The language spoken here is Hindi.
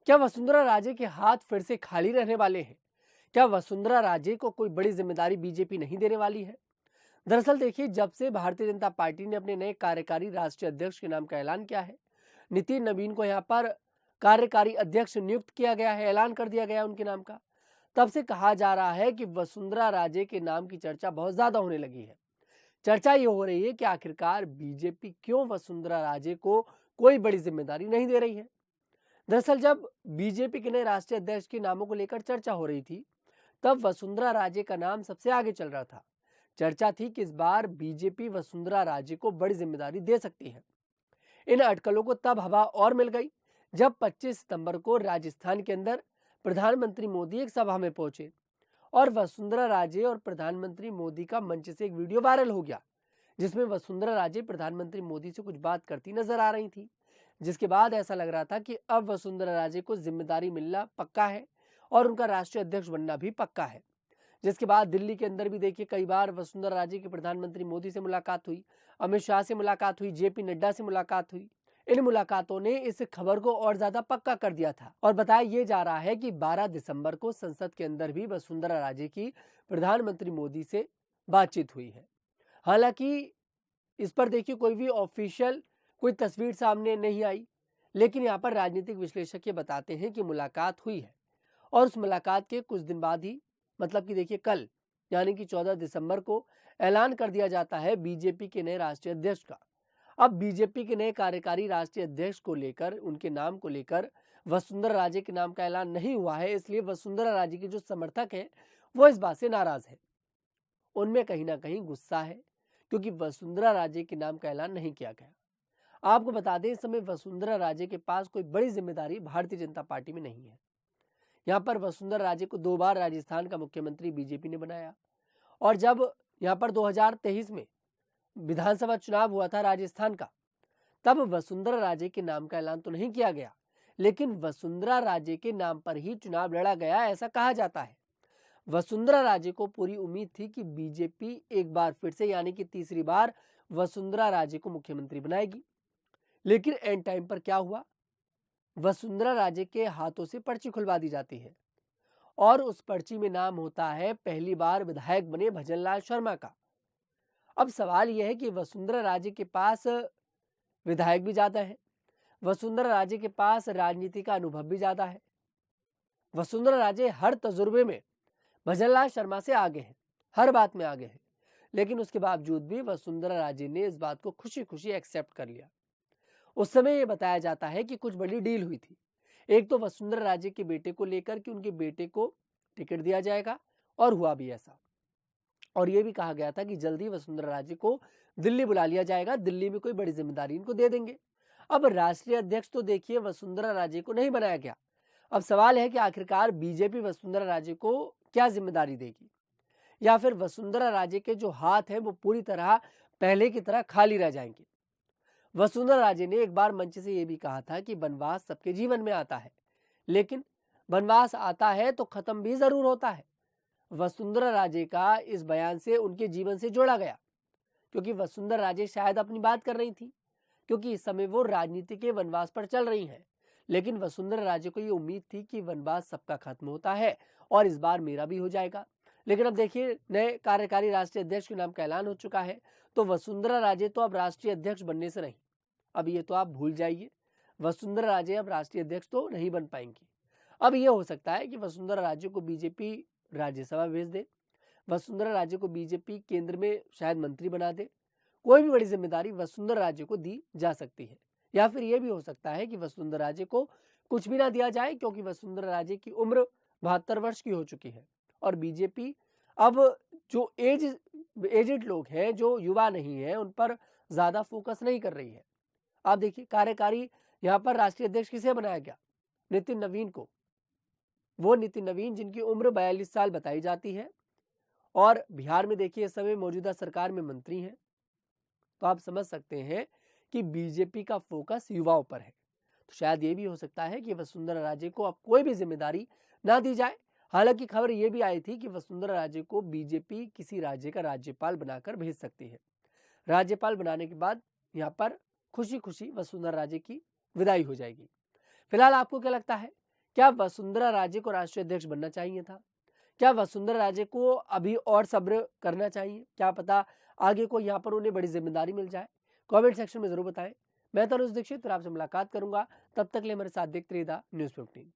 क्या वसुंधरा राजे के हाथ फिर से खाली रहने वाले हैं? क्या वसुंधरा राजे को कोई बड़ी जिम्मेदारी बीजेपी नहीं देने वाली है? दरअसल देखिए, जब से भारतीय जनता पार्टी ने अपने नए कार्यकारी राष्ट्रीय अध्यक्ष के नाम का ऐलान किया है, नितिन नवीन को यहाँ पर कार्यकारी अध्यक्ष नियुक्त किया गया है, ऐलान कर दिया गया है उनके नाम का, तब से कहा जा रहा है कि वसुंधरा राजे के नाम की चर्चा बहुत ज्यादा होने लगी है। चर्चा ये हो रही है कि आखिरकार बीजेपी क्यों वसुंधरा राजे को कोई बड़ी जिम्मेदारी नहीं दे रही है। दरअसल जब बीजेपी के नए राष्ट्रीय अध्यक्ष के नामों को लेकर चर्चा हो रही थी, तब वसुंधरा राजे का नाम सबसे आगे चल रहा था। चर्चा थी कि इस बार बीजेपी वसुंधरा राजे को बड़ी जिम्मेदारी दे सकती है। इन अटकलों को तब हवा और मिल गई जब 25 सितंबर को राजस्थान के अंदर प्रधानमंत्री मोदी एक सभा में पहुंचे और वसुंधरा राजे और प्रधानमंत्री मोदी का मंच से एक वीडियो वायरल हो गया, जिसमें वसुंधरा राजे प्रधानमंत्री मोदी से कुछ बात करती नजर आ रही थी। जिसके बाद ऐसा लग रहा था कि अब वसुंधरा राजे को जिम्मेदारी मिलना पक्का है और उनका राष्ट्रीय अध्यक्ष बनना भी पक्का है। जिसके बाद दिल्ली के अंदर भी देखिए कई बार वसुंधरा राजे की प्रधानमंत्री मोदी से मुलाकात हुई, अमित शाह से मुलाकात हुई, जेपी नड्डा से मुलाकात हुई। इन मुलाकातों ने इस खबर को और ज्यादा पक्का कर दिया था और बताया ये जा रहा है कि 12 दिसंबर को संसद के अंदर भी वसुंधरा राजे की प्रधानमंत्री मोदी से बातचीत हुई है। हालांकि इस पर देखिए कोई भी ऑफिशियल कोई तस्वीर सामने नहीं आई, लेकिन यहाँ पर राजनीतिक विश्लेषक ये बताते हैं कि मुलाकात हुई है और उस मुलाकात के कुछ दिन बाद ही, मतलब कि देखिए कल यानी कि 14 दिसंबर को ऐलान कर दिया जाता है बीजेपी के नए राष्ट्रीय अध्यक्ष का। अब बीजेपी के नए कार्यकारी राष्ट्रीय अध्यक्ष को लेकर, उनके नाम को लेकर वसुंधरा राजे के नाम का ऐलान नहीं हुआ है, इसलिए वसुंधरा राजे के जो समर्थक हैं वो इस बात से नाराज है। उनमें कहीं ना कहीं गुस्सा है क्योंकि वसुंधरा राजे के नाम का ऐलान नहीं किया गया। आपको बता दें, इस समय वसुंधरा राजे के पास कोई बड़ी जिम्मेदारी भारतीय जनता पार्टी में नहीं है। यहाँ पर वसुंधरा राजे को 2 बार राजस्थान का मुख्यमंत्री बीजेपी ने बनाया और जब यहाँ पर 2023 में विधानसभा चुनाव हुआ था राजस्थान का, तब वसुंधरा राजे के नाम का ऐलान तो नहीं किया गया, लेकिन वसुंधरा राजे के नाम पर ही चुनाव लड़ा गया, ऐसा कहा जाता है। वसुंधरा राजे को पूरी उम्मीद थी कि बीजेपी एक बार फिर से यानी कि तीसरी बार वसुंधरा राजे को मुख्यमंत्री बनाएगी, लेकिन एंड टाइम पर क्या हुआ, वसुंधरा राजे के हाथों से पर्ची खुलवा दी जाती है और उस पर्ची में नाम होता है पहली बार विधायक बने भजनलाल शर्मा का। अब सवाल यह है कि वसुंधरा राजे के पास विधायक भी ज्यादा है, वसुंधरा राजे के पास राजनीति का अनुभव भी ज्यादा है, वसुंधरा राजे हर तजुर्बे में भजनलाल शर्मा से आगे हैं, हर बात में आगे हैं, लेकिन उसके बावजूद भी वसुंधरा राजे ने इस बात को खुशी खुशी एक्सेप्ट कर लिया। उस समय ये बताया जाता है कि कुछ बड़ी डील हुई थी। एक तो वसुंधरा राजे के बेटे को लेकर कि उनके बेटे को टिकट दिया जाएगा और हुआ भी ऐसा। और ये भी कहा गया था कि जल्दी वसुंधरा राजे को दिल्ली बुला लिया जाएगा, दिल्ली में कोई बड़ी जिम्मेदारी इनको दे देंगे। अब राष्ट्रीय अध्यक्ष तो देखिए वसुंधरा राजे को नहीं बनाया गया। अब सवाल है कि आखिरकार बीजेपी वसुंधरा राजे को क्या जिम्मेदारी देगी, या फिर वसुंधरा राजे के जो हाथ हैं वो पूरी तरह पहले की तरह खाली रह जाएंगे। वसुंधरा राजे ने एक बार मंच से यह भी कहा था कि वनवास सबके जीवन में आता है, लेकिन वनवास आता है तो खत्म भी जरूर होता है। वसुंधरा राजे का इस बयान से उनके जीवन से जोड़ा गया, क्योंकि वसुंधरा राजे शायद अपनी बात कर रही थी, क्योंकि इस समय वो राजनीति के वनवास पर चल रही हैं। लेकिन वसुंधरा राजे को ये उम्मीद थी कि वनवास सबका खत्म होता है और इस बार मेरा भी हो जाएगा। लेकिन अब देखिए नए कार्यकारी राष्ट्रीय अध्यक्ष के नाम का ऐलान हो चुका है, तो वसुंधरा राजे तो अब राष्ट्रीय अध्यक्ष बनने से नहीं, अब ये तो आप भूल जाइए, वसुंधरा राजे अब राष्ट्रीय अध्यक्ष तो नहीं बन पाएंगी। अब ये हो सकता है कि वसुंधरा राजे को बीजेपी राज्यसभा भेज दे, वसुंधरा राजे को बीजेपी केंद्र में शायद मंत्री बना दे, कोई भी बड़ी जिम्मेदारी वसुंधरा राजे को दी जा सकती है। या फिर यह भी हो सकता है कि वसुंधरा राजे को कुछ भी ना दिया जाए, क्योंकि वसुंधरा राजे की उम्र 72 वर्ष की हो चुकी है और बीजेपी अब जो एजेड लोग हैं, जो युवा नहीं है, उन पर ज्यादा फोकस नहीं कर रही है। आप देखिए कार्यकारी यहाँ पर राष्ट्रीय अध्यक्ष किसे बनाया गया, नितिन नवीन को। वो नितिन नवीन जिनकी उम्र 42 साल बताई जाती है और बिहार में देखिए इस समय मौजूदा सरकार में मंत्री हैं। तो आप समझ सकते हैं कि बीजेपी का फोकस युवाओं पर है। तो शायद ये भी हो सकता है कि वसुंधरा राजे को अब कोई भी जिम्मेदारी ना दी जाए। हालांकि खबर ये भी आई थी कि वसुंधरा राजे को बीजेपी किसी राज्य का राज्यपाल बनाकर भेज सकती है। राज्यपाल बनाने के बाद यहाँ पर खुशी खुशी वसुंधरा राजे की विदाई हो जाएगी। फिलहाल आपको क्या लगता है क्या वसुंधरा राजे को राष्ट्रीय अध्यक्ष बनना चाहिए था? क्या वसुंधरा राजे को अभी और सब्र करना चाहिए? क्या पता आगे को यहाँ पर उन्हें बड़ी जिम्मेदारी मिल जाए? कमेंट सेक्शन में जरूर बताएं। मैं तनुज दीक्षित फिर आपसे मुलाकात करूंगा। तब तक के लिए मेरे साथ देखते रहिए न्यूज़ 15।